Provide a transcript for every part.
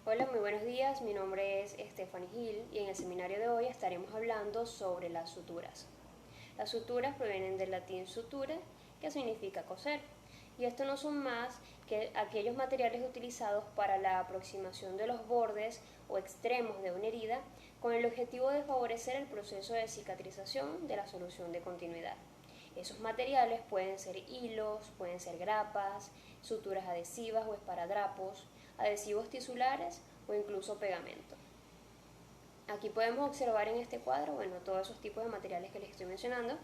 Hola, muy buenos días. Mi nombre es Stephanie Hill y en el seminario de hoy estaremos hablando sobre las suturas. Las suturas provienen del latín suture, que significa coser, y esto no son más que aquellos materiales utilizados para la aproximación de los bordes o extremos de una herida con el objetivo de favorecer el proceso de cicatrización de la solución de continuidad. Esos materiales pueden ser hilos, pueden ser grapas, suturas adhesivas o esparadrapos, adhesivos tisulares o incluso pegamento. Aquí podemos observar en este cuadro, todos esos tipos de materiales que les estoy mencionando.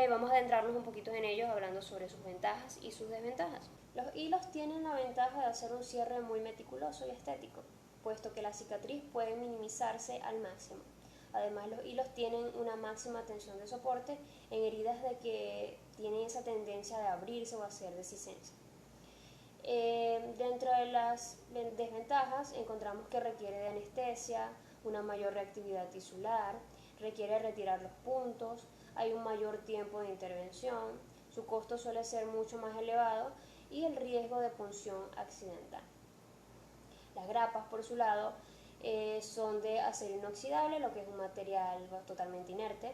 Vamos a adentrarnos un poquito en ellos hablando sobre sus ventajas y sus desventajas. Los hilos tienen la ventaja de hacer un cierre muy meticuloso y estético, puesto que la cicatriz puede minimizarse al máximo. Además, los hilos tienen una máxima tensión de soporte en heridas de que tienen esa tendencia de abrirse o hacer descisencia. Dentro de las desventajas encontramos que requiere de anestesia, una mayor reactividad tisular, requiere retirar los puntos, hay un mayor tiempo de intervención, su costo suele ser mucho más elevado y el riesgo de punción accidental. Las grapas, por su lado, son de acero inoxidable, lo que es un material totalmente inerte.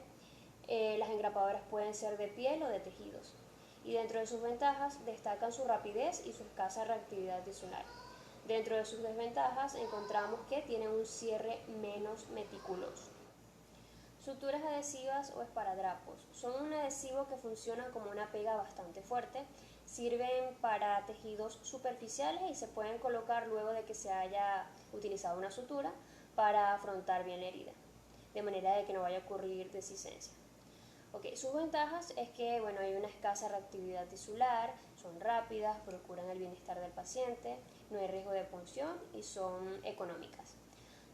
Las engrapadoras pueden ser de piel o de tejidos. Y dentro de sus ventajas destacan su rapidez y su escasa reactividad tisular. Dentro de sus desventajas encontramos que tienen un cierre menos meticuloso. Suturas adhesivas o esparadrapos. Son un adhesivo que funciona como una pega bastante fuerte, sirven para tejidos superficiales y se pueden colocar luego de que se haya utilizado una sutura para afrontar bien la herida, de manera de que no vaya a ocurrir descisencia. Sus ventajas es que hay una escasa reactividad tisular, son rápidas, procuran el bienestar del paciente, no hay riesgo de punción y son económicas.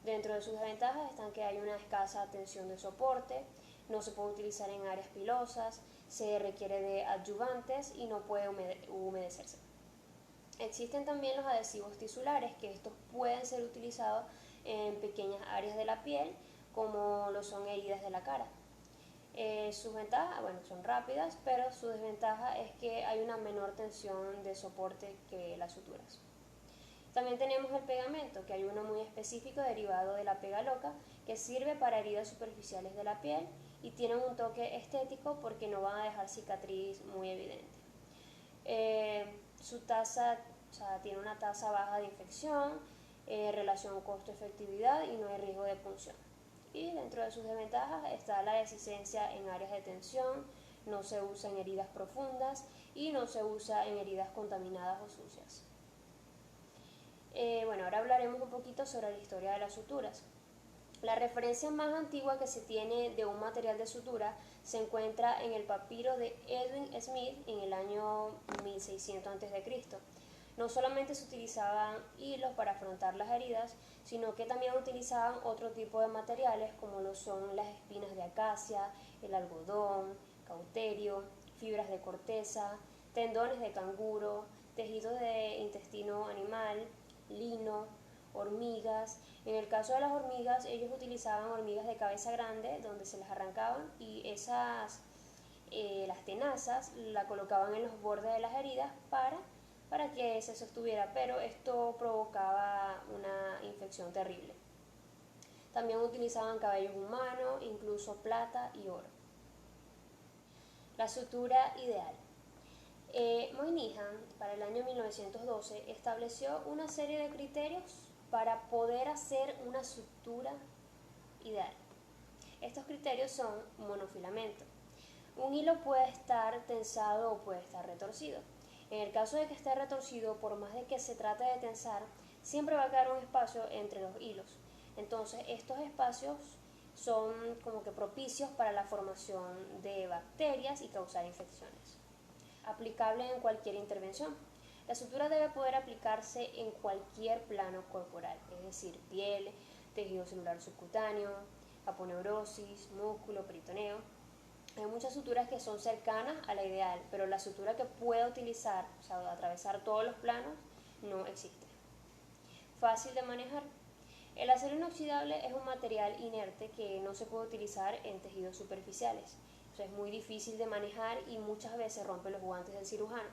Dentro de sus desventajas están que hay una escasa tensión de soporte, no se puede utilizar en áreas pilosas, se requiere de adyuvantes y no puede humedecerse. Existen también los adhesivos tisulares, que estos pueden ser utilizados en pequeñas áreas de la piel, como lo son heridas de la cara. Sus ventajas, son rápidas, pero su desventaja es que hay una menor tensión de soporte que las suturas. También tenemos el pegamento, que hay uno muy específico derivado de la pega loca, que sirve para heridas superficiales de la piel y tienen un toque estético porque no van a dejar cicatriz muy evidente. Su tasa, tiene una tasa baja de infección, relación costo-efectividad y no hay riesgo de punción. Y dentro de sus desventajas está la descisencia en áreas de tensión, no se usa en heridas profundas y no se usa en heridas contaminadas o sucias. Ahora hablaremos un poquito sobre la historia de las suturas. La referencia más antigua que se tiene de un material de sutura se encuentra en el papiro de Edwin Smith en el año 1600 a.C. No solamente se utilizaban hilos para afrontar las heridas, sino que también utilizaban otro tipo de materiales como lo son las espinas de acacia, el algodón, cauterio, fibras de corteza, tendones de canguro, tejidos de intestino animal, lino, hormigas. En el caso de las hormigas, ellos utilizaban hormigas de cabeza grande donde se las arrancaban y las tenazas la colocaban en los bordes de las heridas para que se sostuviera, pero esto provocaba una infección terrible. También utilizaban cabellos humanos, incluso plata y oro. La sutura ideal. Moynihan, para el año 1912, estableció una serie de criterios para poder hacer una sutura ideal. Estos criterios son monofilamento. Un hilo puede estar tensado o puede estar retorcido. En el caso de que esté retorcido, por más de que se trate de tensar, siempre va a quedar un espacio entre los hilos. Entonces, estos espacios son como que propicios para la formación de bacterias y causar infecciones. Aplicable en cualquier intervención. La sutura debe poder aplicarse en cualquier plano corporal, es decir, piel, tejido celular subcutáneo, aponeurosis, músculo, peritoneo. Hay muchas suturas que son cercanas a la ideal, pero la sutura que pueda utilizar, atravesar todos los planos, no existe. Fácil de manejar. El acero inoxidable es un material inerte que no se puede utilizar en tejidos superficiales. Es muy difícil de manejar y muchas veces rompe los guantes del cirujano.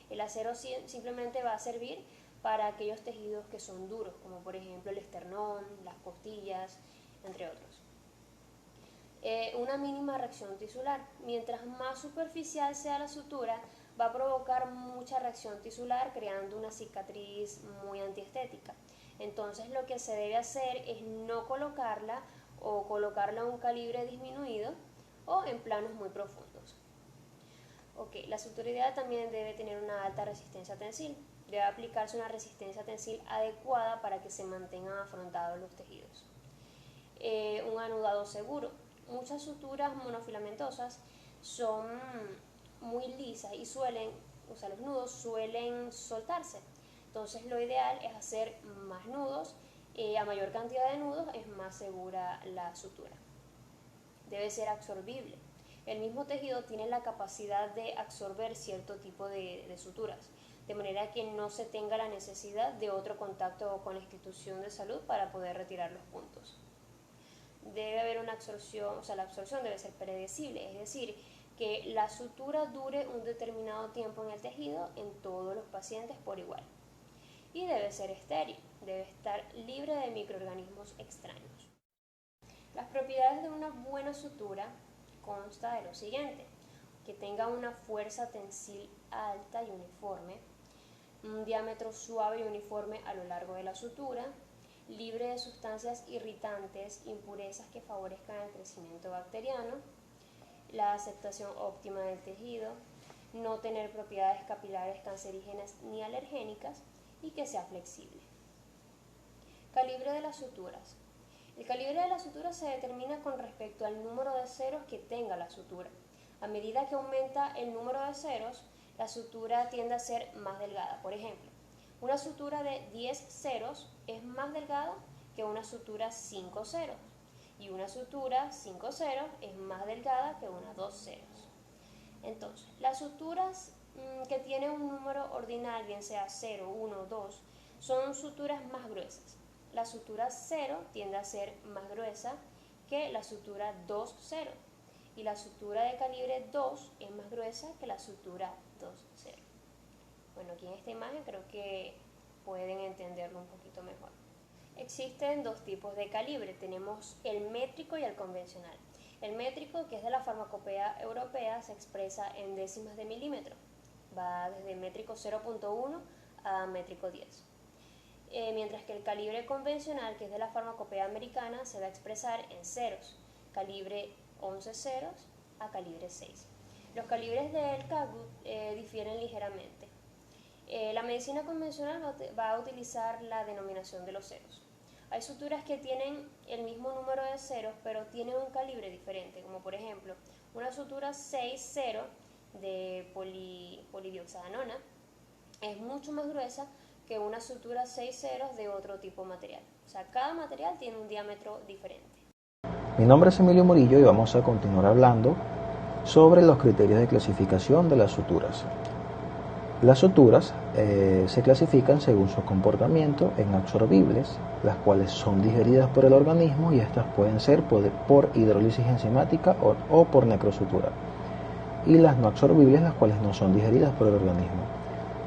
El acero simplemente va a servir para aquellos tejidos que son duros, como por ejemplo el esternón, las costillas, entre otros. Una mínima reacción tisular. Mientras más superficial sea la sutura, va a provocar mucha reacción tisular, creando una cicatriz muy antiestética. Entonces lo que se debe hacer es no colocarla o colocarla a un calibre disminuido o en planos muy profundos. La sutura ideal también debe tener una alta resistencia tensil. Debe aplicarse una resistencia tensil adecuada para que se mantengan afrontados los tejidos. Un anudado seguro. Muchas suturas monofilamentosas son muy lisas y los nudos suelen soltarse. Entonces lo ideal es hacer más nudos. A mayor cantidad de nudos es más segura la sutura. Debe ser absorbible. El mismo tejido tiene la capacidad de absorber cierto tipo de suturas, de manera que no se tenga la necesidad de otro contacto con la institución de salud para poder retirar los puntos. Debe haber una absorción, la absorción debe ser predecible, es decir, que la sutura dure un determinado tiempo en el tejido en todos los pacientes por igual. Y debe ser estéril, debe estar libre de microorganismos extraños. Las propiedades de una buena sutura consta de lo siguiente: que tenga una fuerza tensil alta y uniforme, un diámetro suave y uniforme a lo largo de la sutura, libre de sustancias irritantes, impurezas que favorezcan el crecimiento bacteriano, la aceptación óptima del tejido, no tener propiedades capilares cancerígenas ni alergénicas y que sea flexible. Calibre de las suturas. El calibre de la sutura se determina con respecto al número de ceros que tenga la sutura. A medida que aumenta el número de ceros, la sutura tiende a ser más delgada. Por ejemplo, una sutura de 10 ceros es más delgada que una sutura 5 ceros, y una sutura 5 ceros es más delgada que una 2 ceros. Entonces, las suturas que tienen un número ordinal, bien sea 0, 1, 2, son suturas más gruesas. La sutura 0 tiende a ser más gruesa que la sutura 2, 0, y la sutura de calibre 2 es más gruesa que la sutura 2, 0. Bueno, aquí en esta imagen creo que pueden entenderlo un poquito mejor. Existen dos tipos de calibre, tenemos el métrico y el convencional. El métrico, que es de la farmacopea europea, se expresa en décimas de milímetro, va desde métrico 0.1 a métrico 10. Mientras que el calibre convencional, que es de la farmacopea americana, se va a expresar en ceros, calibre 11 ceros a calibre 6. Los calibres del catgut difieren ligeramente. La medicina convencional va a utilizar la denominación de los ceros. Hay suturas que tienen el mismo número de ceros, pero tienen un calibre diferente, como por ejemplo una sutura 6,0 de polidioxanona es mucho más gruesa que una sutura 6 ceros de otro tipo de material. O sea, cada material tiene un diámetro diferente. Mi nombre es Emilio Murillo y vamos a continuar hablando sobre los criterios de clasificación de las suturas. Las suturas se clasifican según su comportamiento en absorbibles, las cuales son digeridas por el organismo, y estas pueden ser por hidrólisis enzimática o por necrosutura, y las no absorbibles, las cuales no son digeridas por el organismo.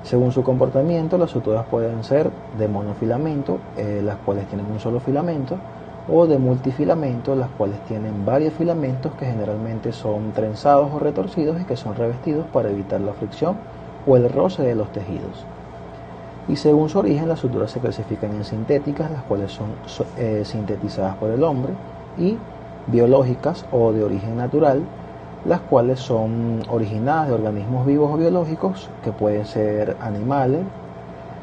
Según su comportamiento, las suturas pueden ser de monofilamento, las cuales tienen un solo filamento, o de multifilamento, las cuales tienen varios filamentos que generalmente son trenzados o retorcidos y que son revestidos para evitar la fricción o el roce de los tejidos. Y según su origen, las suturas se clasifican en sintéticas, las cuales son sintetizadas por el hombre, y biológicas o de origen natural, las cuales son originadas de organismos vivos o biológicos, que pueden ser animales,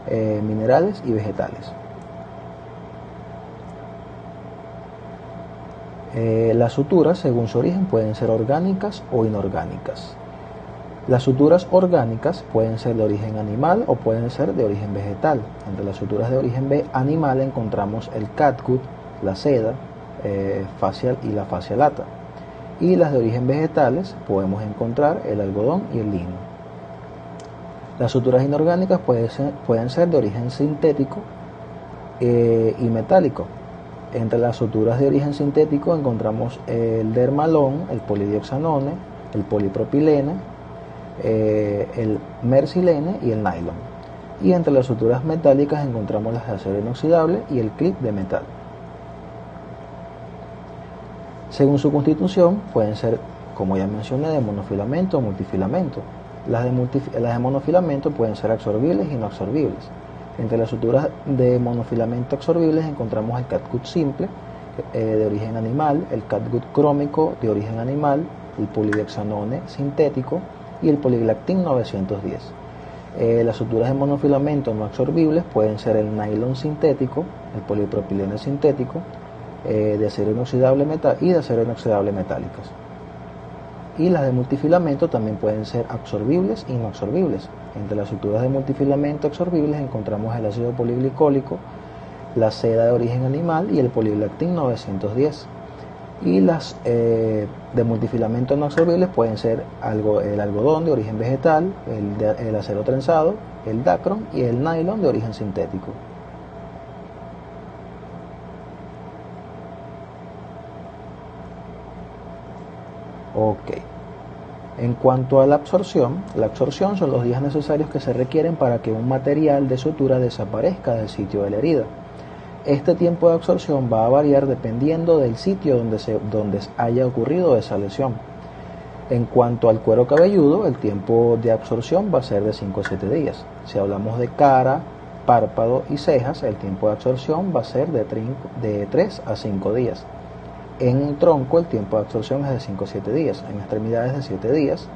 minerales y vegetales. Las suturas, según su origen, pueden ser orgánicas o inorgánicas. Las suturas orgánicas pueden ser de origen animal o pueden ser de origen vegetal. Entre las suturas de origen animal encontramos el catgut, la seda facial y la fascia lata. Y las de origen vegetales podemos encontrar el algodón y el lino. Las suturas inorgánicas pueden ser de origen sintético y metálico. Entre las suturas de origen sintético encontramos el dermalón, el polidioxanone, el polipropilene, el mercilene y el nylon. Y entre las suturas metálicas encontramos las de acero inoxidable y el clip de metal. Según su constitución, pueden ser, como ya mencioné, de monofilamento o multifilamento. Las de monofilamento pueden ser absorbibles y no absorbibles. Entre las suturas de monofilamento absorbibles encontramos el catgut simple, de origen animal, el catgut crómico, de origen animal, el polidexanone sintético y el poliglactin 910. Las suturas de monofilamento no absorbibles pueden ser el nylon sintético, el polipropileno sintético, de acero inoxidable y de acero inoxidable metálicas. Y las de multifilamento también pueden ser absorbibles y no absorbibles. Entre las suturas de multifilamento absorbibles encontramos el ácido poliglicólico, la seda de origen animal y el poliglactin 910. Y las de multifilamento no absorbibles pueden ser el algodón de origen vegetal, el acero trenzado, el dacron y el nylon de origen sintético. Ok. En cuanto a la absorción son los días necesarios que se requieren para que un material de sutura desaparezca del sitio de la herida. Este tiempo de absorción va a variar dependiendo del sitio donde haya ocurrido esa lesión. En cuanto al cuero cabelludo, el tiempo de absorción va a ser de 5 a 7 días. Si hablamos de cara, párpado y cejas, el tiempo de absorción va a ser de 3 a 5 días. En tronco el tiempo de absorción es de 5 a 7 días, en extremidades de 7 días,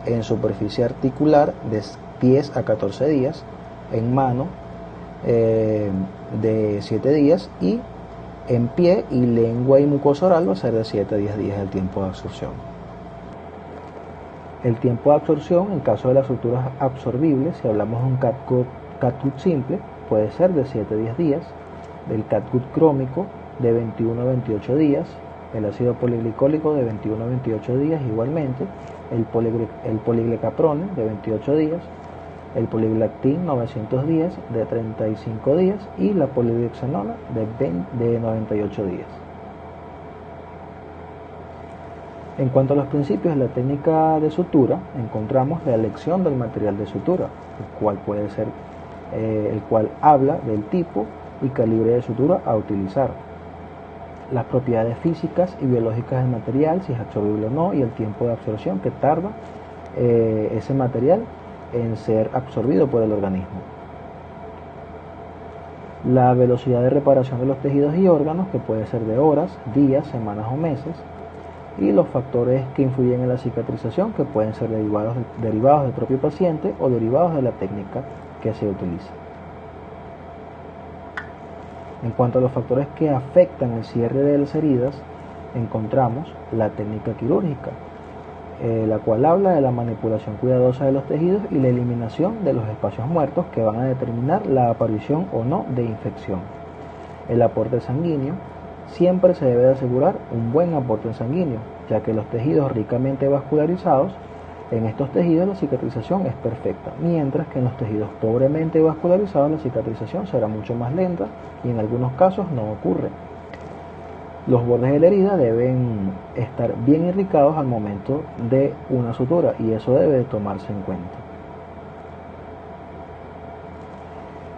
en superficie articular de 10 a 14 días, en mano de 7 días y en pie y lengua y mucosa oral va a ser de 7 a 10 días el tiempo de absorción. El tiempo de absorción en caso de las suturas absorbibles, si hablamos de un catgut simple, puede ser de 7 a 10 días, del catgut crómico de 21 a 28 días, el ácido poliglicólico de 21 a 28 días igualmente, el poliglecaprone de 28 días, el poliglactin 910 de 35 días y la polidexanona de 98 días. En cuanto a los principios de la técnica de sutura, encontramos la elección del material de sutura, el cual habla del tipo y calibre de sutura a utilizar, las propiedades físicas y biológicas del material, si es absorbible o no, y el tiempo de absorción que tarda ese material en ser absorbido por el organismo. La velocidad de reparación de los tejidos y órganos, que puede ser de horas, días, semanas o meses, y los factores que influyen en la cicatrización, que pueden ser derivados del propio paciente o derivados de la técnica que se utiliza. En cuanto a los factores que afectan el cierre de las heridas, encontramos la técnica quirúrgica, la cual habla de la manipulación cuidadosa de los tejidos y la eliminación de los espacios muertos que van a determinar la aparición o no de infección. El aporte sanguíneo. Siempre se debe de asegurar un buen aporte sanguíneo, ya que los tejidos ricamente vascularizados, en estos tejidos la cicatrización es perfecta, mientras que en los tejidos pobremente vascularizados la cicatrización será mucho más lenta y en algunos casos no ocurre. Los bordes de la herida deben estar bien irrigados al momento de una sutura y eso debe de tomarse en cuenta.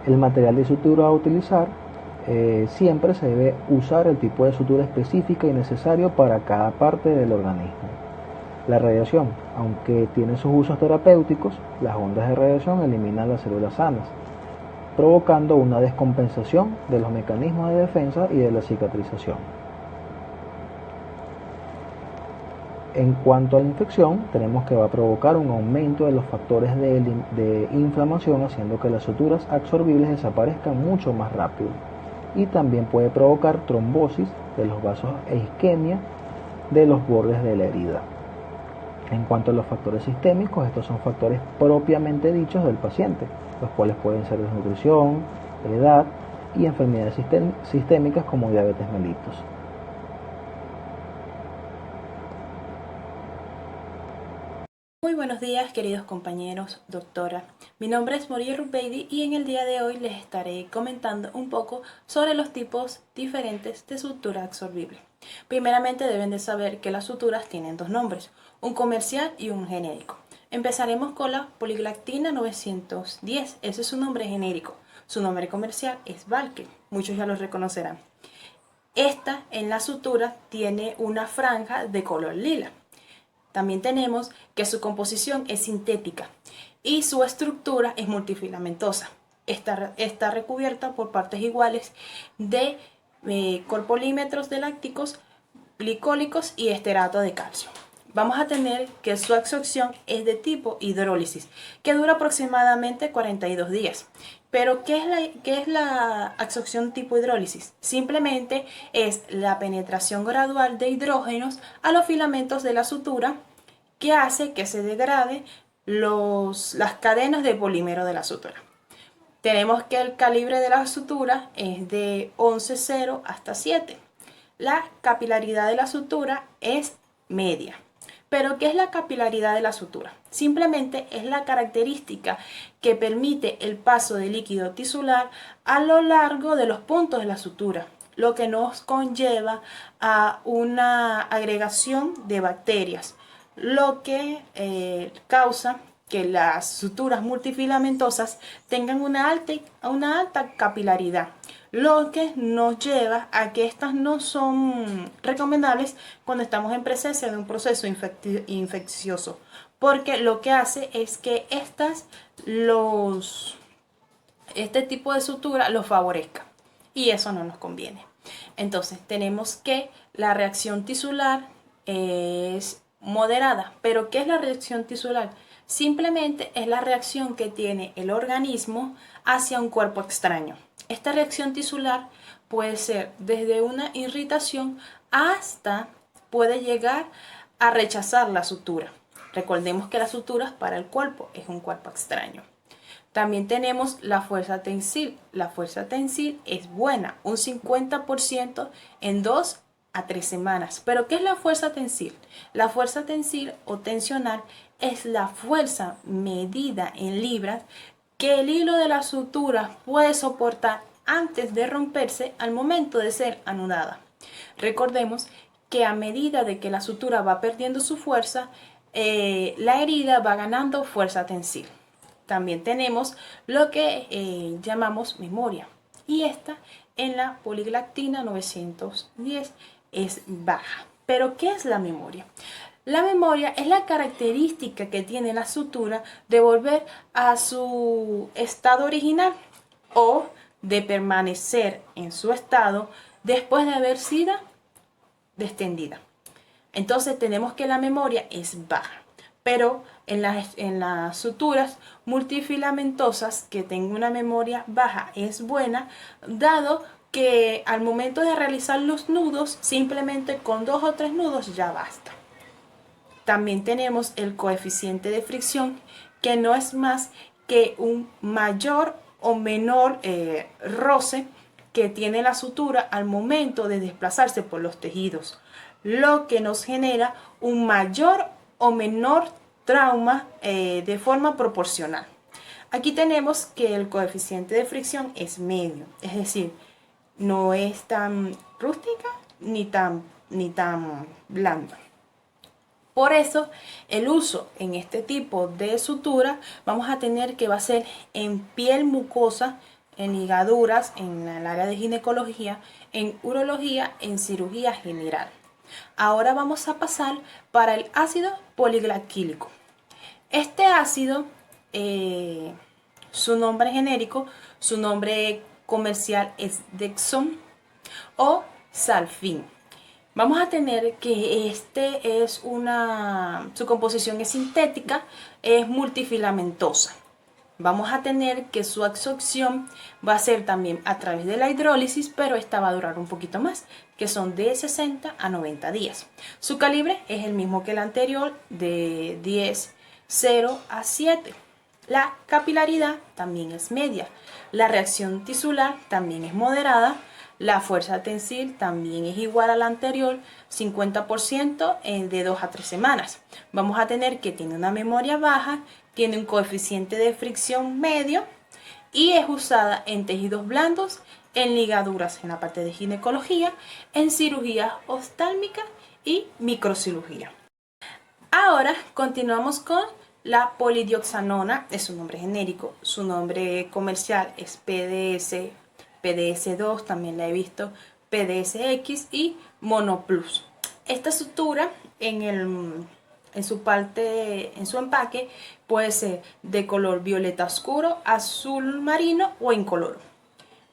El material de sutura a utilizar. Siempre se debe usar el tipo de sutura específica y necesario para cada parte del organismo. La radiación, aunque tiene sus usos terapéuticos, las ondas de radiación eliminan las células sanas, provocando una descompensación de los mecanismos de defensa y de la cicatrización. En cuanto a la infección, tenemos que va a provocar un aumento de los factores de inflamación, haciendo que las suturas absorbibles desaparezcan mucho más rápido. Y también puede provocar trombosis de los vasos e isquemia de los bordes de la herida. En cuanto a los factores sistémicos, estos son factores propiamente dichos del paciente, los cuales pueden ser desnutrición, edad y enfermedades sistémicas como diabetes mellitus. Muy buenos días, queridos compañeros, doctora. Mi nombre es Moria Rubeidi y en el día de hoy les estaré comentando un poco sobre los tipos diferentes de sutura absorbible. Primeramente deben de saber que las suturas tienen dos nombres, un comercial y un genérico. Empezaremos con la poliglactina 910. Ese es su nombre genérico. Su nombre comercial es Valke. Muchos ya lo reconocerán. Esta en la sutura tiene una franja de color lila. También tenemos que su composición es sintética y su estructura es multifilamentosa. Está recubierta por partes iguales de colpolímetros de lácticos, glicólicos y esterato de calcio. Vamos a tener que su absorción es de tipo hidrólisis, que dura aproximadamente 42 días. Pero, ¿qué es la absorción tipo hidrólisis? Simplemente es la penetración gradual de hidrógenos a los filamentos de la sutura que hace que se degrade las cadenas de polímero de la sutura. Tenemos que el calibre de la sutura es de 11,0 hasta 7. La capilaridad de la sutura es media. Pero, ¿qué es la capilaridad de la sutura? Simplemente es la característica que permite el paso de líquido tisular a lo largo de los puntos de la sutura, lo que nos conlleva a una agregación de bacterias, lo que causa que las suturas multifilamentosas tengan una alta capilaridad, lo que nos lleva a que estas no son recomendables cuando estamos en presencia de un proceso infeccioso, porque lo que hace es que este tipo de sutura los favorezca y eso no nos conviene. Entonces tenemos que la reacción tisular es moderada. ¿Pero qué es la reacción tisular? Simplemente es la reacción que tiene el organismo hacia un cuerpo extraño. Esta reacción tisular puede ser desde una irritación hasta puede llegar a rechazar la sutura. Recordemos que las suturas para el cuerpo es un cuerpo extraño. También tenemos la fuerza tensil. La fuerza tensil es buena, un 50% en 2 a 3 semanas. ¿Pero qué es la fuerza tensil? La fuerza tensil o tensional es la fuerza medida en libras que el hilo de la sutura puede soportar antes de romperse al momento de ser anudada. Recordemos que a medida de que la sutura va perdiendo su fuerza, la herida va ganando fuerza tensil. También tenemos lo que llamamos memoria, y esta en la poliglactina 910 es baja. ¿Pero qué es la memoria? La memoria es la característica que tiene la sutura de volver a su estado original o de permanecer en su estado después de haber sido distendida. Entonces tenemos que la memoria es baja, pero en las suturas multifilamenosas que tengan una memoria baja es buena, dado que al momento de realizar los nudos, simplemente con 2 o 3 nudos ya basta. También tenemos el coeficiente de fricción, que no es más que un mayor o menor roce que tiene la sutura al momento de desplazarse por los tejidos, lo que nos genera un mayor o menor trauma de forma proporcional. Aquí tenemos que el coeficiente de fricción es medio, es decir, no es tan rústica ni tan blanda. Por eso el uso en este tipo de sutura vamos a tener que va a ser en piel mucosa, en ligaduras, en el área de ginecología, en urología, en cirugía general. Ahora vamos a pasar para el ácido poliglaquílico. Este ácido, su nombre genérico, su nombre comercial es Dexon o Salfin. Vamos a tener que su composición es sintética, es multifilamentosa. Vamos a tener que su absorción va a ser también a través de la hidrólisis, pero esta va a durar un poquito más, que son de 60 a 90 días. Su calibre es el mismo que el anterior, de 10,0 a 7. La capilaridad también es media. La reacción tisular también es moderada. La fuerza tensil también es igual a la anterior, 50% de 2 a 3 semanas. Vamos a tener que tiene una memoria baja, tiene un coeficiente de fricción medio y es usada en tejidos blandos, en ligaduras en la parte de ginecología, en cirugía oftálmica y microcirugía. Ahora continuamos con La polidioxanona es su nombre genérico, su nombre comercial es PDS, PDS2, también la he visto, PDSX y Monoplus. Esta sutura en su empaque puede ser de color violeta oscuro, azul marino o incoloro.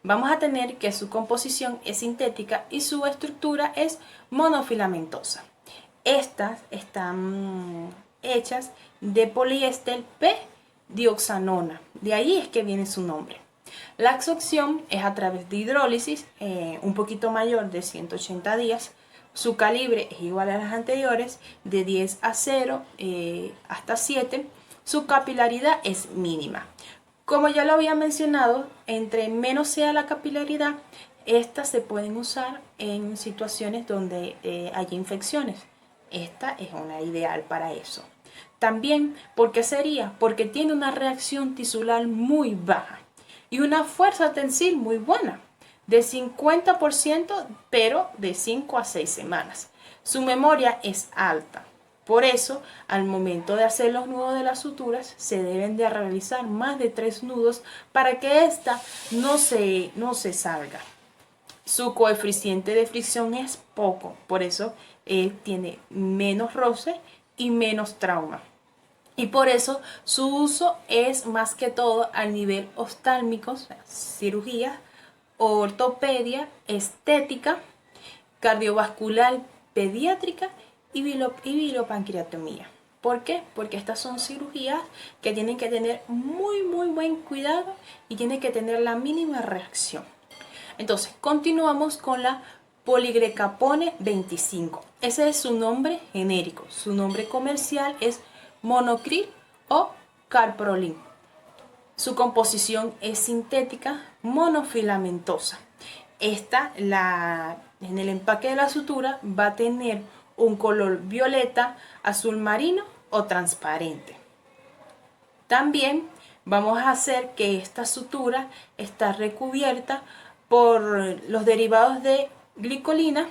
Vamos a tener que su composición es sintética y su estructura es monofilamentosa. Estas están hechas de poliéster P-dioxanona, de ahí es que viene su nombre. La absorción es a través de hidrólisis, un poquito mayor de 180 días. Su calibre es igual a las anteriores, de 10 a 0 hasta 7. Su capilaridad es mínima. Como ya lo había mencionado, entre menos sea la capilaridad, estas se pueden usar en situaciones donde haya infecciones. Esta es una ideal para eso. También, ¿por qué sería? Porque tiene una reacción tisular muy baja y una fuerza tensil muy buena, de 50%, pero de 5 a 6 semanas. Su memoria es alta. Por eso, al momento de hacer los nudos de las suturas, se deben de realizar más de 3 nudos para que ésta no se salga. Su coeficiente de fricción es poco, por eso tiene menos roce y menos trauma. Y por eso su uso es más que todo al nivel oftálmico, o sea, cirugía, ortopedia, estética, cardiovascular, pediátrica y bilopancreatomía. ¿Por qué? Porque estas son cirugías que tienen que tener muy buen cuidado y tienen que tener la mínima reacción. Entonces, continuamos con la Poligrecapone 25. Ese es su nombre genérico. Su nombre comercial es Monocril o Carprolin. Su composición es sintética monofilamentosa. En el empaque de la sutura va a tener un color violeta, azul marino o transparente. También vamos a hacer que esta sutura está recubierta por los derivados de glicolina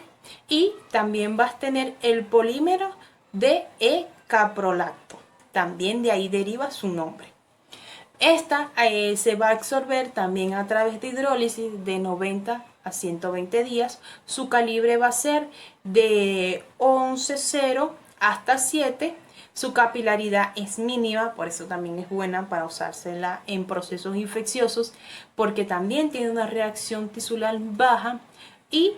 y también vas a tener el polímero de E-caprolacto. También de ahí deriva su nombre. Esta se va a absorber también a través de hidrólisis de 90 a 120 días. Su calibre va a ser de 11,0 hasta 7. Su capilaridad es mínima, por eso también es buena para usársela en procesos infecciosos, porque también tiene una reacción tisular baja y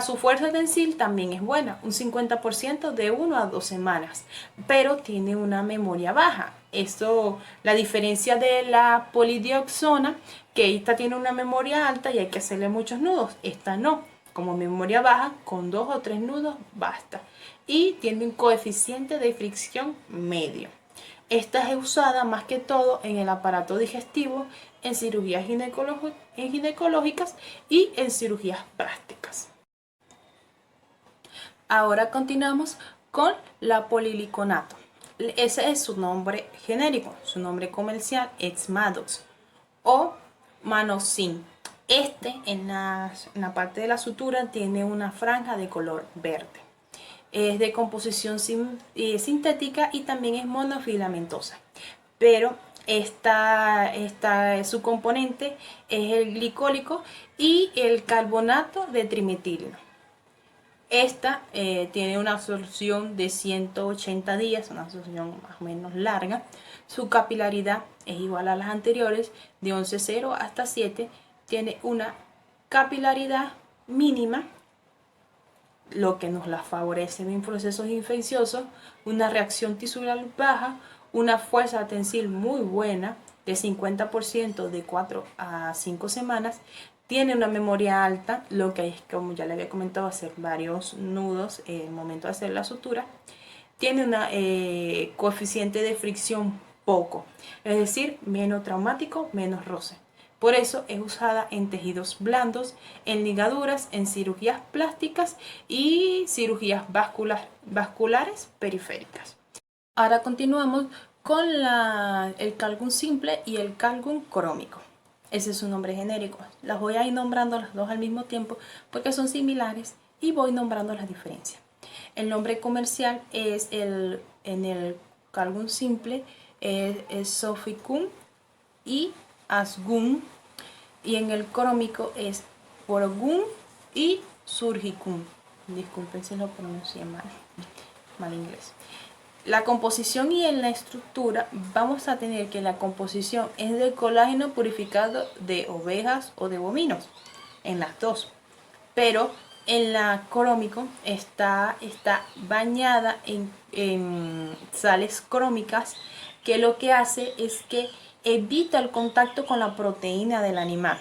su fuerza tensil también es buena, un 50% de 1 a 2 semanas, pero tiene una memoria baja. Esto, la diferencia de la polidioxona, que esta tiene una memoria alta y hay que hacerle muchos nudos. Esta no, como memoria baja, con 2 o 3 nudos basta. Y tiene un coeficiente de fricción medio. Esta es usada más que todo en el aparato digestivo, en cirugías ginecológicas y en cirugías plásticas. Ahora continuamos con la poliliconato. Ese es su nombre genérico, su nombre comercial es Maddox o Manosin. En la parte de la sutura tiene una franja de color verde. Es de composición sintética y también es monofilamentosa. Pero su componente es el glicólico y el carbonato de trimetileno. Esta tiene una absorción de 180 días, una absorción más o menos larga. Su capilaridad es igual a las anteriores, de 11,0 hasta 7. Tiene una capilaridad mínima, lo que nos la favorece en procesos infecciosos, una reacción tisular baja, una fuerza tensil muy buena, de 50% de 4 a 5 semanas. Tiene una memoria alta, lo que es, como ya le había comentado, hacer varios nudos en el momento de hacer la sutura. Tiene una coeficiente de fricción poco, es decir, menos traumático, menos roce. Por eso es usada en tejidos blandos, en ligaduras, en cirugías plásticas y cirugías vasculares periféricas. Ahora continuamos con el calgum simple y el calgum crómico. Ese es su nombre genérico. Las voy a ir nombrando las dos al mismo tiempo porque son similares y voy nombrando las diferencias. El nombre comercial es en el calgum simple es Soficum y Asgum, y en el crómico es Borgum y Surgicum. Disculpen si lo pronuncié mal inglés. La composición y en la estructura vamos a tener que la composición es de colágeno purificado de ovejas o de bovinos, en las dos. Pero en la crómico está bañada en sales crómicas, que lo que hace es que evita el contacto con la proteína del animal.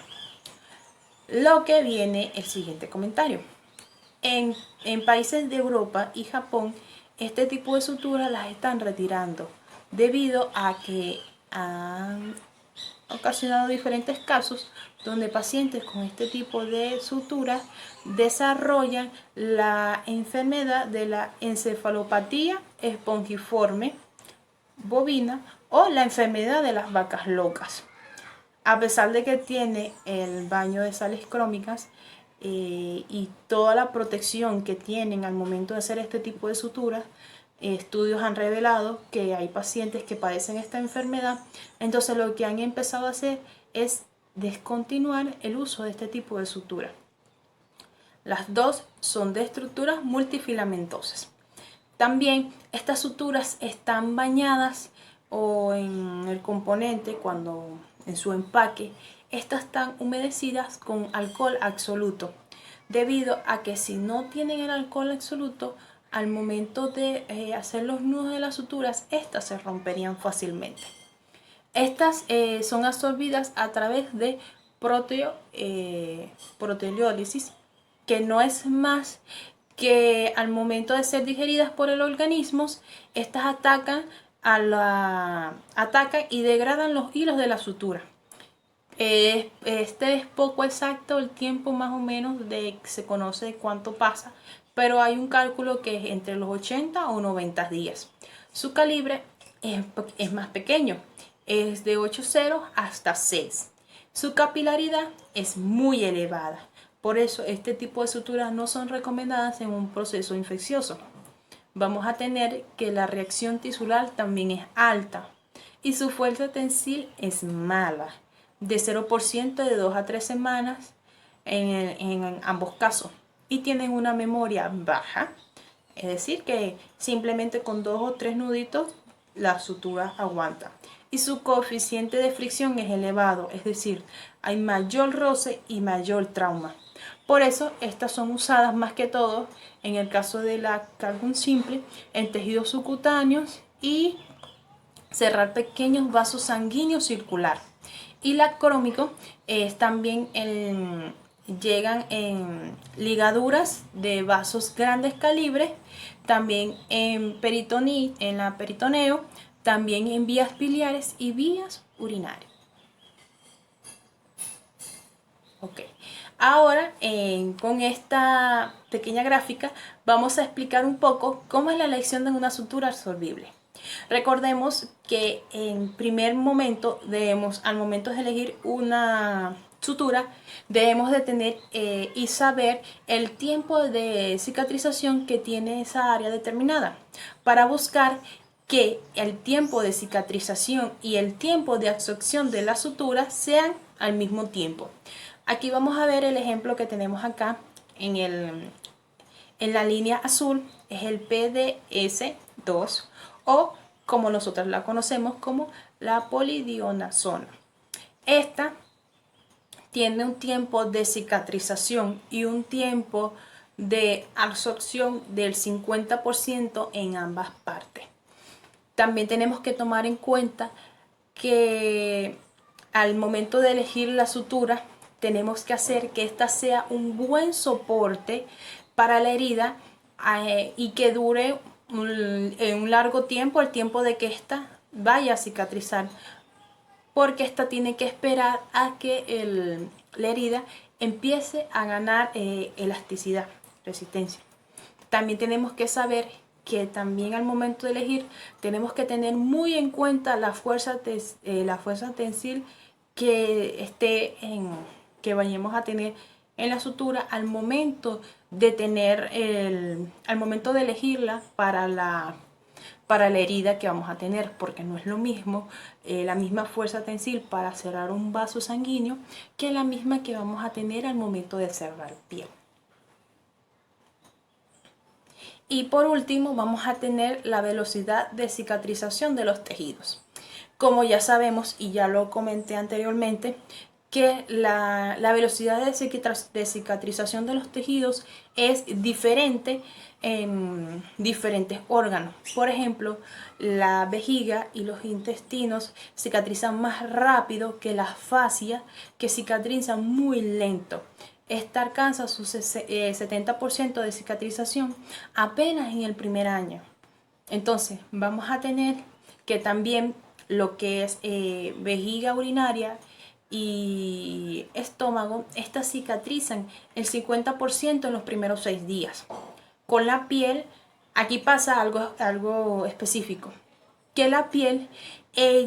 Lo que viene el siguiente comentario. En países de Europa y Japón, este tipo de suturas las están retirando debido a que han ocasionado diferentes casos donde pacientes con este tipo de suturas desarrollan la enfermedad de la encefalopatía espongiforme bovina o la enfermedad de las vacas locas. A pesar de que tiene el baño de sales crómicas y toda la protección que tienen al momento de hacer este tipo de suturas, estudios han revelado que hay pacientes que padecen esta enfermedad. Entonces lo que han empezado a hacer es descontinuar el uso de este tipo de sutura. Las dos son de estructuras multifilamentosas. También estas suturas están bañadas o en el componente, cuando en su empaque, estas están humedecidas con alcohol absoluto, debido a que si no tienen el alcohol absoluto, al momento de hacer los nudos de las suturas, estas se romperían fácilmente. Estas son absorbidas a través de proteólisis, que no es más que al momento de ser digeridas por el organismo, estas atacan y degradan los hilos de la sutura. Este es poco exacto el tiempo más o menos se conoce de cuánto pasa, pero hay un cálculo que es entre los 80 o 90 días. Su calibre es más pequeño, es de 8 ceros hasta 6. Su capilaridad es muy elevada, por eso este tipo de suturas no son recomendadas en un proceso infeccioso. Vamos a tener que la reacción tisular también es alta y su fuerza tensil es mala, de 0% de 2 a 3 semanas en ambos casos, y tienen una memoria baja, es decir que simplemente con 2 o 3 nuditos la sutura aguanta, y su coeficiente de fricción es elevado, es decir, hay mayor roce y mayor trauma. Por eso estas son usadas más que todo en el caso de la Calhoun simple en tejidos subcutáneos y cerrar pequeños vasos sanguíneos circular. Y la crómico es también llegan en ligaduras de vasos grandes calibres, también en la peritoneo, también en vías biliares y vías urinarias. Ok. Ahora, con esta pequeña gráfica, vamos a explicar un poco cómo es la elección de una sutura absorbible. Recordemos que en primer momento al momento de elegir una sutura, debemos de tener y saber el tiempo de cicatrización que tiene esa área determinada, para buscar que el tiempo de cicatrización y el tiempo de absorción de la sutura sean al mismo tiempo. Aquí vamos a ver el ejemplo que tenemos acá en la línea azul, es el PDS2 o como nosotros la conocemos como la polidionazona. Esta tiene un tiempo de cicatrización y un tiempo de absorción del 50% en ambas partes. También tenemos que tomar en cuenta que al momento de elegir la sutura, tenemos que hacer que esta sea un buen soporte para la herida y que dure un largo tiempo, el tiempo de que esta vaya a cicatrizar, porque esta tiene que esperar a que la herida empiece a ganar elasticidad, resistencia. También tenemos que saber que también al momento de elegir tenemos que tener muy en cuenta la fuerza tensil que vayamos a tener en la sutura al momento de elegirla para la herida que vamos a tener, porque no es lo mismo la misma fuerza tensil para cerrar un vaso sanguíneo que la misma que vamos a tener al momento de cerrar piel. Y por último vamos a tener la velocidad de cicatrización de los tejidos. Como ya sabemos y ya lo comenté anteriormente, que la velocidad de cicatrización de los tejidos es diferente en diferentes órganos. Por ejemplo, la vejiga y los intestinos cicatrizan más rápido que las fascias, que cicatrizan muy lento. Esta alcanza su 70% de cicatrización apenas en el primer año. Entonces vamos a tener que también lo que es vejiga urinaria y estómago, estas cicatrizan el 50% en los primeros 6 días. Con la piel, aquí pasa algo específico, que la piel,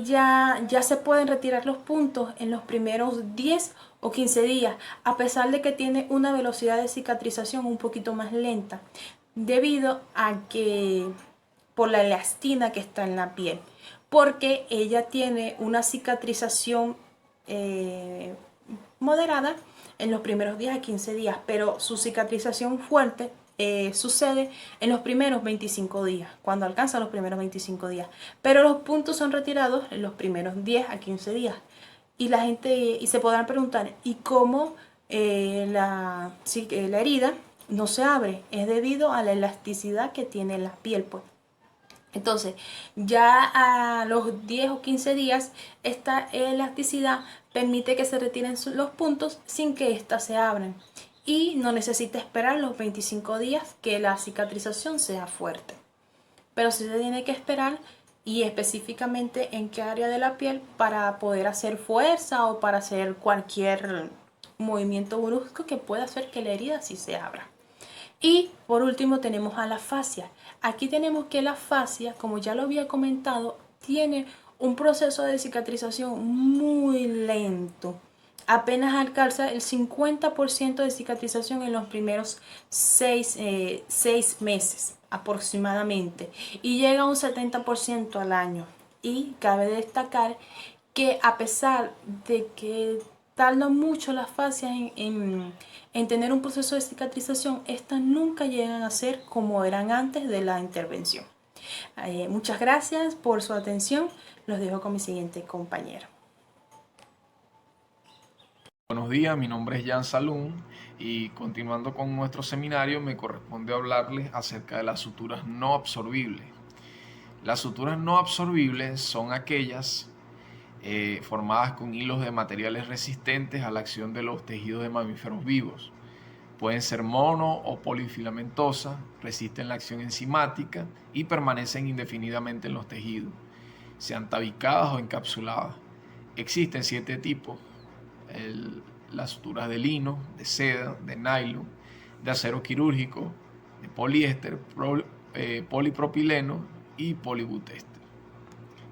ya se pueden retirar los puntos en los primeros 10 o 15 días, a pesar de que tiene una velocidad de cicatrización un poquito más lenta, debido a que por la elastina que está en la piel, porque ella tiene una cicatrización moderada en los primeros 10 a 15 días, pero su cicatrización fuerte sucede en los primeros 25 días, cuando alcanza los primeros 25 días, pero los puntos son retirados en los primeros 10 a 15 días. Y la gente, y se podrán preguntar, ¿y cómo la herida no se abre? Es debido a la elasticidad que tiene la piel, pues. Entonces, ya a los 10 o 15 días, esta elasticidad permite que se retiren los puntos sin que éstas se abran. Y no necesita esperar los 25 días que la cicatrización sea fuerte. Pero sí se tiene que esperar, y específicamente en qué área de la piel, para poder hacer fuerza o para hacer cualquier movimiento brusco que pueda hacer que la herida sí se abra. Y por último tenemos a la fascia. Aquí tenemos que la fascia, como ya lo había comentado, tiene un proceso de cicatrización muy lento. Apenas alcanza el 50% de cicatrización en los primeros 6 meses aproximadamente, y llega a un 70% al año. Y cabe destacar que a pesar de que tardan mucho las fascias en tener un proceso de cicatrización, estas nunca llegan a ser como eran antes de la intervención. Muchas gracias por su atención. Los dejo con mi siguiente compañero. Buenos días, mi nombre es Jan Salún y continuando con nuestro seminario me corresponde hablarles acerca de las suturas no absorbibles. Las suturas no absorbibles son aquellas formadas con hilos de materiales resistentes a la acción de los tejidos de mamíferos vivos. Pueden ser mono o polifilamentosas, resisten la acción enzimática y permanecen indefinidamente en los tejidos, sean tabicadas o encapsuladas. Existen 7 tipos: las suturas de lino, de seda, de nylon, de acero quirúrgico, de poliéster, polipropileno y polibutéster.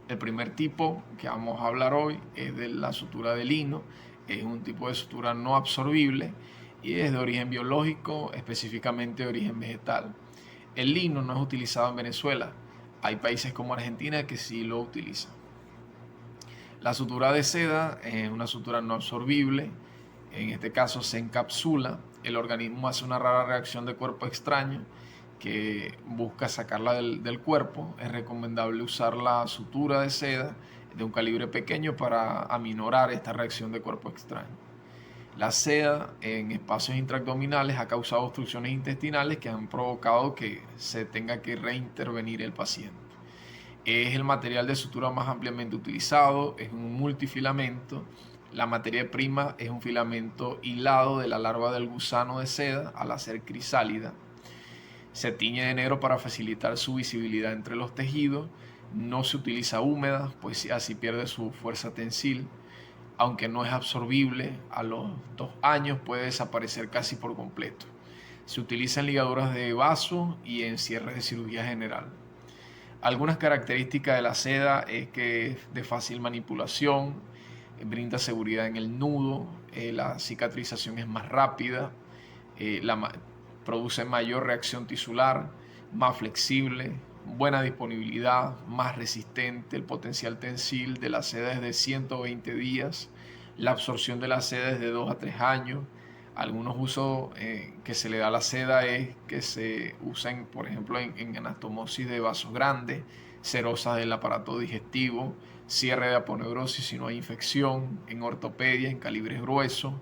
El primer tipo que vamos a hablar hoy es de la sutura de lino. Es un tipo de sutura no absorbible y es de origen biológico, específicamente de origen vegetal. El lino no es utilizado en Venezuela. Hay países como Argentina que sí lo utilizan. La sutura de seda es una sutura no absorbible. En este caso se encapsula. El organismo hace una rara reacción de cuerpo extraño que busca sacarla del cuerpo. Es recomendable usar la sutura de seda de un calibre pequeño para aminorar esta reacción de cuerpo extraño. La seda en espacios intraabdominales ha causado obstrucciones intestinales que han provocado que se tenga que reintervenir el paciente. Es el material de sutura más ampliamente utilizado, es un multifilamento. La materia prima es un filamento hilado de la larva del gusano de seda al hacer crisálida. Se tiñe de negro para facilitar su visibilidad entre los tejidos. No se utiliza húmeda, pues así pierde su fuerza tensil. Aunque no es absorbible, a los 2 años puede desaparecer casi por completo. Se utiliza en ligaduras de vaso y en cierres de cirugía general. Algunas características de la seda es que es de fácil manipulación, brinda seguridad en el nudo, la cicatrización es más rápida, produce mayor reacción tisular, más flexible, buena disponibilidad, más resistente, el potencial tensil de la seda es de 120 días, la absorción de la seda es de 2 a 3 años. Algunos usos que se le da a la seda es que se usan, por ejemplo, en anastomosis de vasos grandes, serosa del aparato digestivo, cierre de aponeurosis si no hay infección, en ortopedia, en calibres gruesos,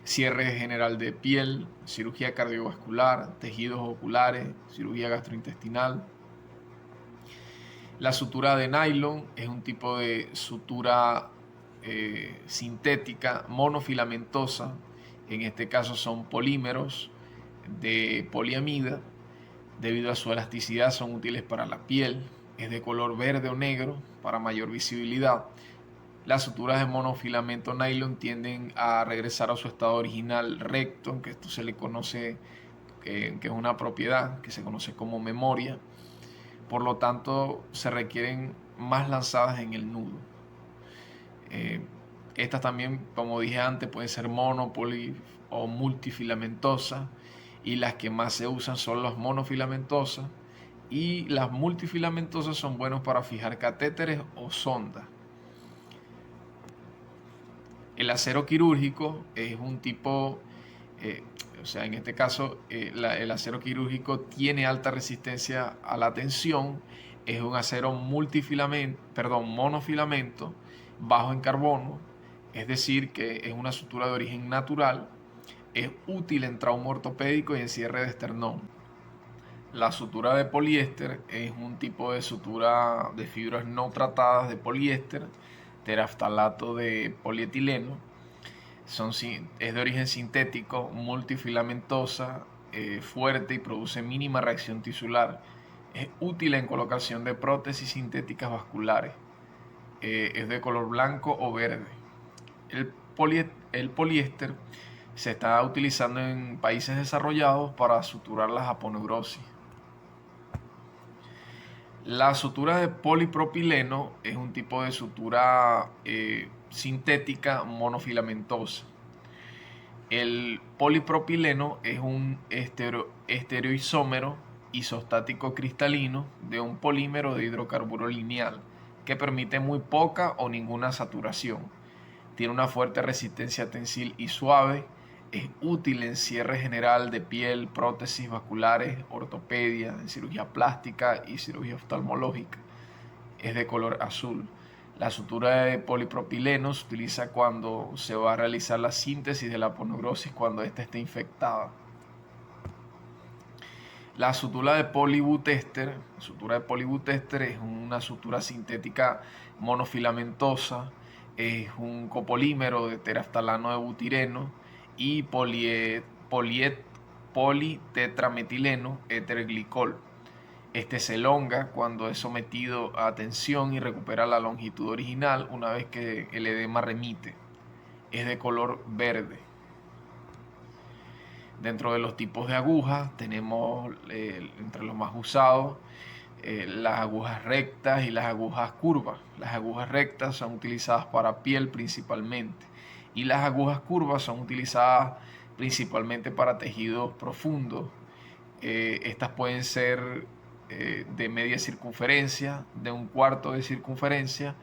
cierre general de piel, cirugía cardiovascular, tejidos oculares, cirugía gastrointestinal. La sutura de nylon es un tipo de sutura sintética monofilamentosa. En este caso son polímeros de poliamida. Debido a su elasticidad son útiles para la piel. Es de color verde o negro para mayor visibilidad. Las suturas de monofilamento nylon tienden a regresar a su estado original recto, aunque esto se le conoce que es una propiedad que se conoce como memoria. Por lo tanto, se requieren más lanzadas en el nudo. Estas también, como dije antes, pueden ser mono, poli o multifilamentosas, y las que más se usan son las monofilamentosas, y las multifilamentosas son buenos para fijar catéteres o sondas. El acero quirúrgico es un tipo, en este caso, el acero quirúrgico tiene alta resistencia a la tensión, es un acero monofilamento, bajo en carbono, es decir, que es una sutura de origen natural, es útil en trauma ortopédico y en cierre de esternón. La sutura de poliéster es un tipo de sutura de fibras no tratadas de poliéster, teraftalato de polietileno. Es de origen sintético, multifilamentosa, fuerte y produce mínima reacción tisular. Es útil en colocación de prótesis sintéticas vasculares. Es de color blanco o verde. El poliéster se está utilizando en países desarrollados para suturar las aponeurosis. La sutura de polipropileno es un tipo de sutura sintética monofilamentosa. El polipropileno es un estereoisómero isostático cristalino de un polímero de hidrocarburo lineal que permite muy poca o ninguna saturación. Tiene una fuerte resistencia tensil y suave. Es útil en cierre general de piel, prótesis vasculares, ortopedia, en cirugía plástica y cirugía oftalmológica. Es de color azul. La sutura de polipropileno se utiliza cuando se va a realizar la síntesis de la aponeurosis cuando ésta esté infectada. La sutura de polibutester es una sutura sintética monofilamentosa, es un copolímero de teraftalano de butireno y politetrametileno eterglicol. Este se elonga cuando es sometido a tensión y recupera la longitud original una vez que el edema remite. Es de color verde. Dentro de los tipos de agujas tenemos entre los más usados las agujas rectas y las agujas curvas. Las agujas rectas son utilizadas para piel principalmente y las agujas curvas son utilizadas principalmente para tejidos profundos. Estas pueden ser de media circunferencia, de 1/4 de circunferencia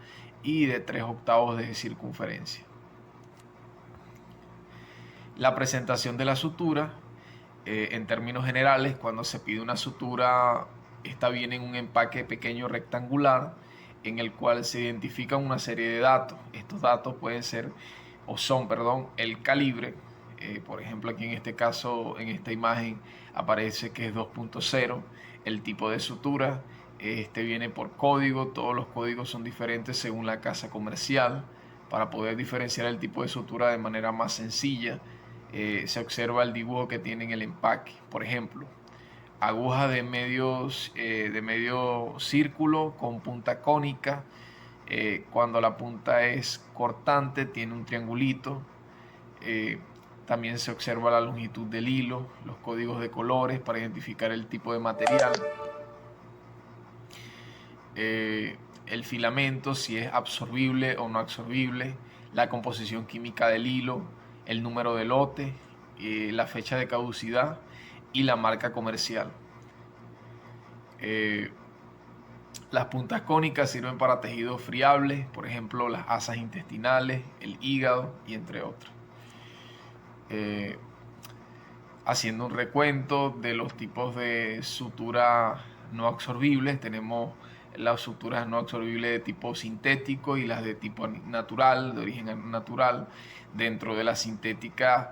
y de 3/8 de circunferencia. La presentación de la sutura, en términos generales, cuando se pide una sutura, esta viene en un empaque pequeño rectangular en el cual se identifican una serie de datos. Estos datos son el calibre. Por ejemplo, aquí en este caso, en esta imagen, aparece que es 2.0. El tipo de sutura, este viene por código. Todos los códigos son diferentes según la casa comercial. Para poder diferenciar el tipo de sutura de manera más sencilla, se observa el dibujo que tiene en el empaque. Por ejemplo, aguja de medio círculo con punta cónica. Cuando la punta es cortante tiene un triangulito. También se observa la longitud del hilo, los códigos de colores para identificar el tipo de material. El filamento, si es absorbible o no absorbible, la composición química del hilo, el número de lote, la fecha de caducidad y la marca comercial. Las puntas cónicas sirven para tejidos friables, por ejemplo, las asas intestinales, el hígado y entre otros. Haciendo un recuento de los tipos de sutura no absorbibles, tenemos las suturas no absorbibles de tipo sintético y las de tipo natural, de origen natural. Dentro de las sintéticas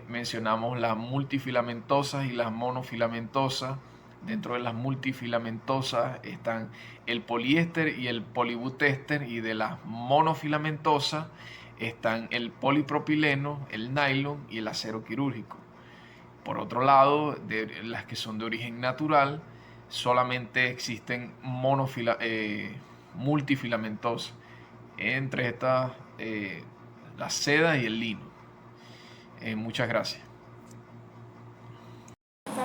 mencionamos las multifilamentosas y las monofilamentosas. Dentro de las multifilamentosas están el poliéster y el polibutéster, y de las monofilamentosas están el polipropileno, el nylon y el acero quirúrgico. Por otro lado, de las que son de origen natural, solamente existen multifilamentosas. Entre estas, la seda y el lino. Muchas gracias.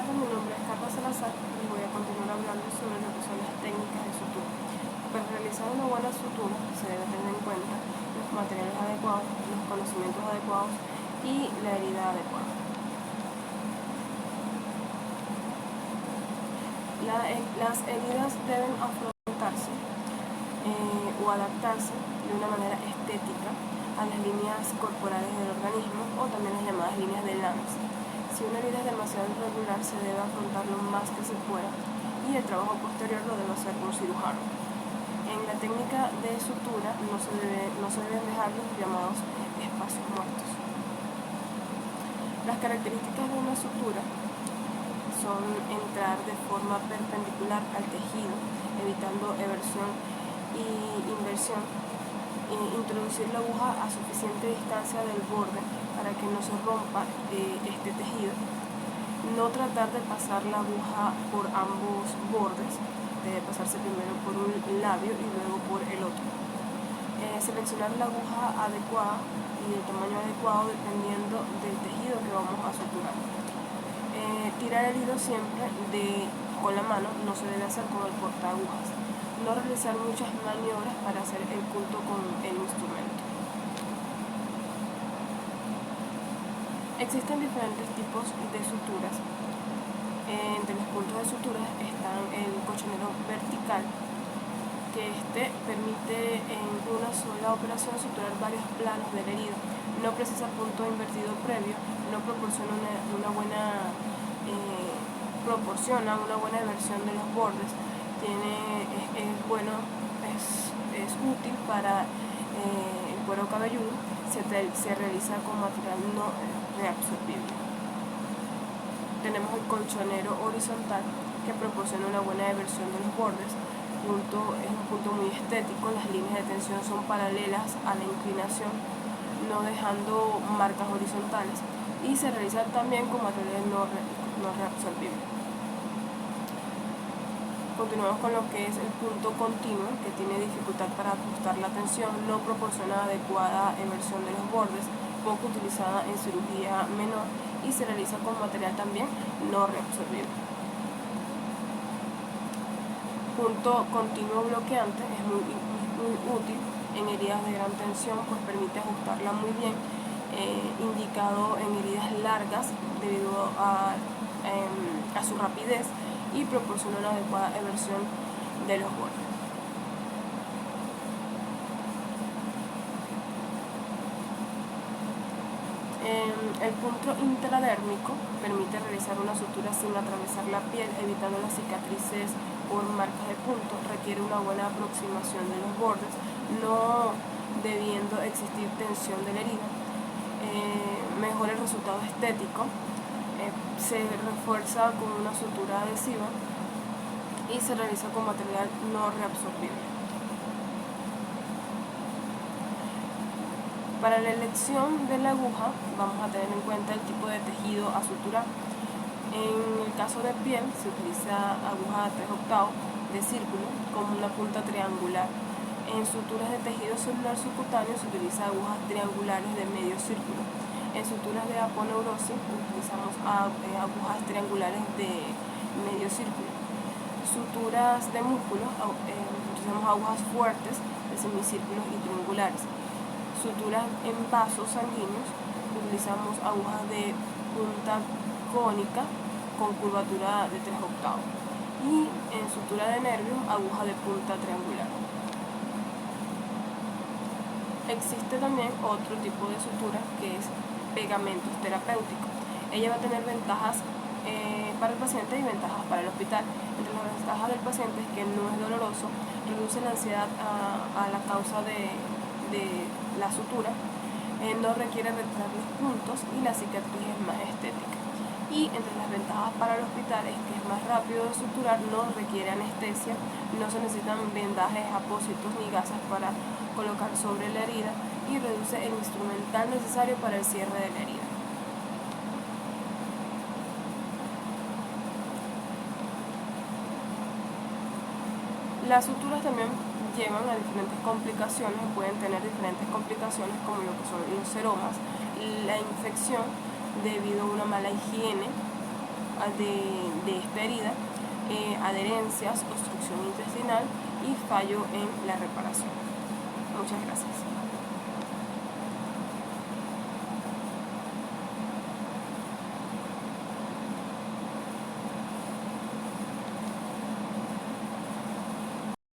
Mi nombre es Carla Salazar y voy a continuar hablando sobre lo que son las técnicas de sutura. Para realizar una buena sutura se debe tener en cuenta los materiales adecuados, los conocimientos adecuados y la herida adecuada. Las heridas deben afrontarse o adaptarse de una manera estética a las líneas corporales del organismo, o también las llamadas líneas de Lanz. Si una herida es demasiado irregular, se debe afrontar lo más que se pueda y el trabajo posterior lo debe hacer un cirujano. En la técnica de sutura no se deben dejar los llamados espacios muertos. Las características de una sutura son entrar de forma perpendicular al tejido, evitando eversión y inversión, introducir la aguja a suficiente distancia del borde para que no se rompa este tejido, no tratar de pasar la aguja por ambos bordes, debe pasarse primero por un labio y luego por el otro. Seleccionar la aguja adecuada y el tamaño adecuado dependiendo del tejido que vamos a suturar. Tirar el hilo siempre con la mano, no se debe hacer con el portaagujas. No realizar muchas maniobras para hacer el punto con el instrumento. Existen diferentes tipos de suturas. Entre los puntos de suturas están el colchonero vertical, que permite en una sola operación suturar varios planos del herido. No precisa punto invertido previo, no proporciona una buena eversión de los bordes. Es útil para el cuero cabelludo. Se realiza con material no reabsorbible. Tenemos el colchonero horizontal, que proporciona una buena eversión de los bordes. Es un punto muy estético. Las líneas de tensión son paralelas a la inclinación, no dejando marcas horizontales, y se realiza también con materiales no reabsorbibles. Continuamos con lo que es el punto continuo, que tiene dificultad para ajustar la tensión, no proporciona adecuada eversión de los bordes, poco utilizada en cirugía menor, y se realiza con material también no reabsorbible. Punto continuo bloqueante es muy útil en heridas de gran tensión, pues permite ajustarla muy bien, indicado en heridas largas debido a su rapidez, y proporciona una adecuada eversión de los bordes. El punto intradérmico permite realizar una sutura sin atravesar la piel, evitando las cicatrices por marcas de punto. Requiere una buena aproximación de los bordes, no debiendo existir tensión de la herida. Mejora el resultado estético. Se refuerza con una sutura adhesiva y se realiza con material no reabsorbible. Para la elección de la aguja vamos a tener en cuenta el tipo de tejido a suturar. En el caso de piel se utiliza aguja de 3/8 de círculo con una punta triangular. En suturas de tejido celular subcutáneo se utiliza agujas triangulares de medio círculo. En suturas de aponeurosis utilizamos agujas triangulares de medio círculo. Suturas de músculos utilizamos agujas fuertes de semicírculos y triangulares. Suturas en vasos sanguíneos utilizamos agujas de punta cónica con curvatura de 3/8. y en sutura de nervios, aguja de punta triangular. Existe también otro tipo de sutura que es pegamentos terapéuticos. Ella va a tener ventajas para el paciente y ventajas para el hospital. Entre las ventajas del paciente es que no es doloroso, reduce la ansiedad a la causa de la sutura, no requiere retirar los puntos y la cicatriz es más estética. Y entre las ventajas para el hospital es que es más rápido de suturar, no requiere anestesia, no se necesitan vendajes, apósitos ni gasas para colocar sobre la herida y reduce el instrumental necesario para el cierre de la herida. Las suturas también llevan a diferentes complicaciones, pueden tener diferentes complicaciones como lo que son los seromas, la infección debido a una mala higiene de esta herida, adherencias, obstrucción intestinal y fallo en la reparación. Muchas gracias.